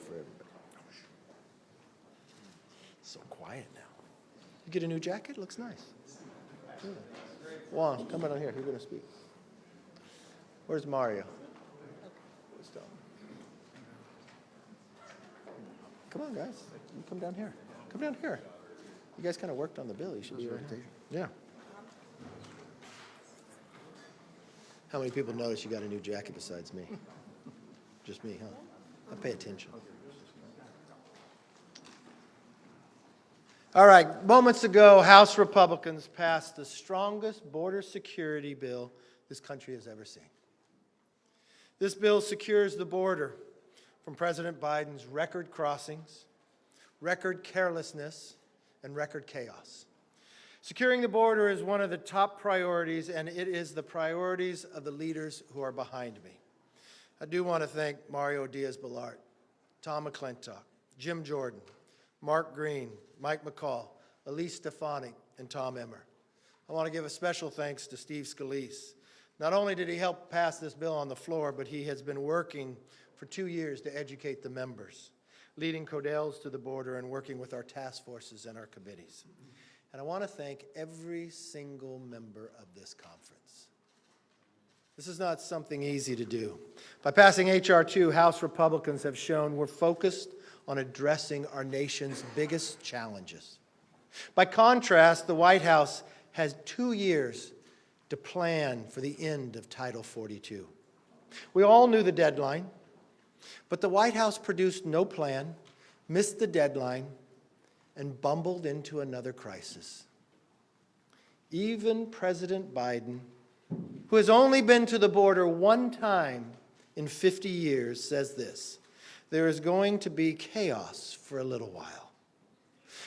for everybody. So quiet now. You get a new jacket? It looks nice. Yeah. Juan, come on here. You're going to speak. Where's Mario? Where's Tom? Come on, guys. You come down here. Come down here. You guys kind of worked on the bill. You should be right there. Yeah. How many people notice you got a new jacket besides me? Just me, huh? I pay attention. All right, moments ago, House Republicans passed the strongest border security bill this country has ever seen. This bill secures the border from President Biden's record crossings, record carelessness, and record chaos. Securing the border is one of the top priorities, and it is the priorities of the leaders who are behind me. I do want to thank Mario Diaz-Balart, Tom McClintock, Jim Jordan, Mark Green, Mike McCall, Elise Stefanik, and Tom Emmer. I want to give a special thanks to Steve Scalise. Not only did he help pass this bill on the floor, but he has been working for 2 years to educate the members, leading Codels to the border and working with our task forces and our committees. And I want to thank every single member of this conference. This is not something easy to do. By passing H.R. 2, House Republicans have shown we're focused on addressing our nation's biggest challenges. By contrast, the White House has 2 years to plan for the end of Title 42. We all knew the deadline, but the White House produced no plan, missed the deadline, and bumbled into another crisis. Even President Biden, who has only been to the border one time in 50 years, says this: there is going to be chaos for a little while.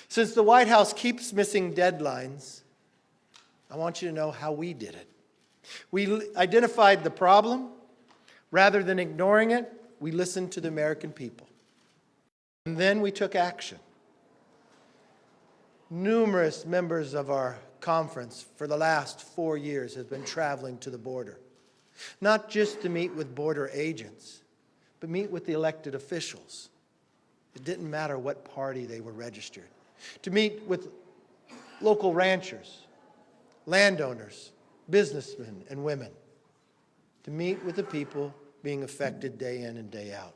Since the White House keeps missing deadlines, I want you to know how we did it. We identified the problem. Rather than ignoring it, we listened to the American people. And then we took action. Numerous members of our conference for the last 4 years have been traveling to the border, not just to meet with border agents, but meet with the elected officials. It didn't matter what party they were registered. To meet with local ranchers, landowners, businessmen and women. To meet with the people being affected day in and day out.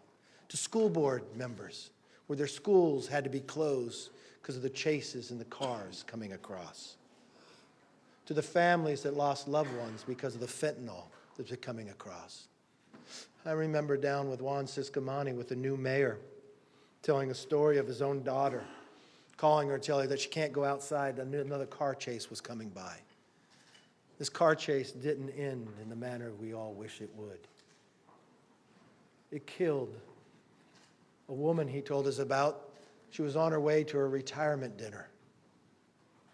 To school board members, where their schools had to be closed because of the chases and the cars coming across. To the families that lost loved ones because of the fentanyl that's coming across. I remember down with Juan Ciscomani with the new mayor, telling a story of his own daughter, calling her, telling her that she can't go outside, another car chase was coming by. This car chase didn't end in the manner we all wish it would. It killed a woman he told us about. She was on her way to her retirement dinner,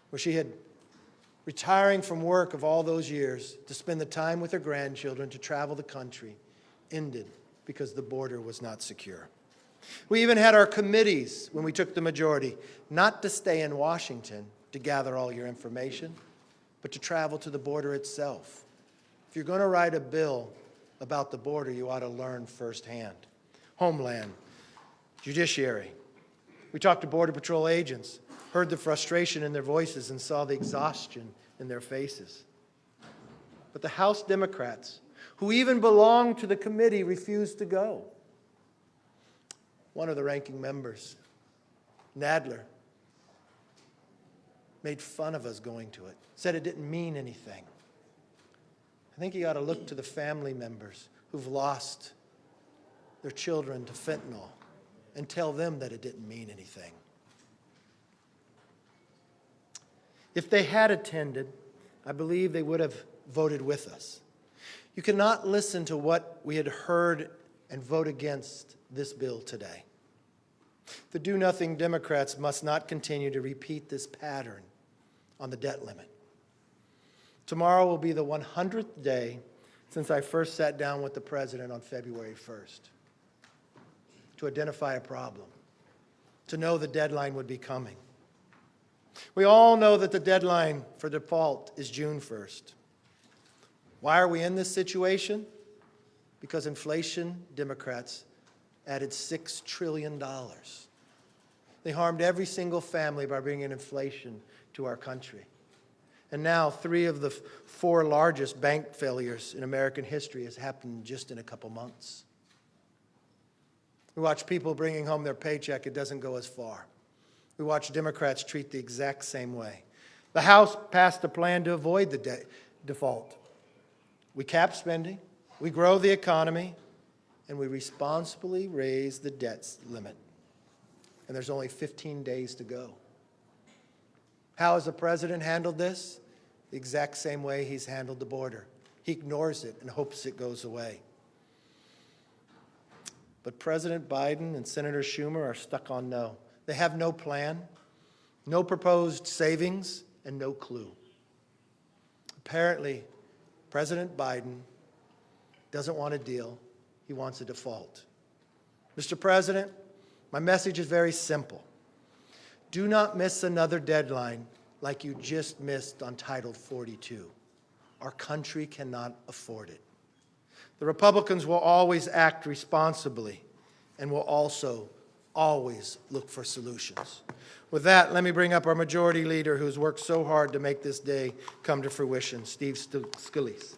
where she had retiring from work of all those years to spend the time with her grandchildren, to travel the country, ended because the border was not secure. We even had our committees, when we took the majority, not to stay in Washington to gather all your information, but to travel to the border itself. If you're going to write a bill about the border, you ought to learn firsthand. Homeland, Judiciary. We talked to Border Patrol agents, heard the frustration in their voices, and saw the exhaustion in their faces. But the House Democrats, who even belonged to the committee, refused to go. One of the ranking members, Nadler, made fun of us going to it, said it didn't mean anything. I think you ought to look to the family members who've lost their children to fentanyl and tell them that it didn't mean anything. If they had attended, I believe they would have voted with us. You cannot listen to what we had heard and vote against this bill today. The do-nothing Democrats must not continue to repeat this pattern on the debt limit. Tomorrow will be the 100th day since I first sat down with the President on February 1st to identify a problem, to know the deadline would be coming. We all know that the deadline for default is June 1st. Why are we in this situation? Because inflation Democrats added $6 trillion. They harmed every single family by bringing inflation to our country. And now 3 of the 4 largest bank failures in American history has happened just in a couple months. We watch people bringing home their paycheck. It doesn't go as far. We watch Democrats treat the exact same way. The House passed a plan to avoid the default. We cap spending, we grow the economy, and we responsibly raise the debt limit. And there's only 15 days to go. How has the president handled this? The exact same way he's handled the border. He ignores it and hopes it goes away. But President Biden and Senator Schumer are stuck on no. They have no plan, no proposed savings, and no clue. Apparently, President Biden doesn't want a deal. He wants a default. Mr. President, my message is very simple. Do not miss another deadline like you just missed on Title 42. Our country cannot afford it. The Republicans will always act responsibly and will also always look for solutions. With that, let me bring up our majority leader who's worked so hard to make this day come to fruition, Steve Scalise.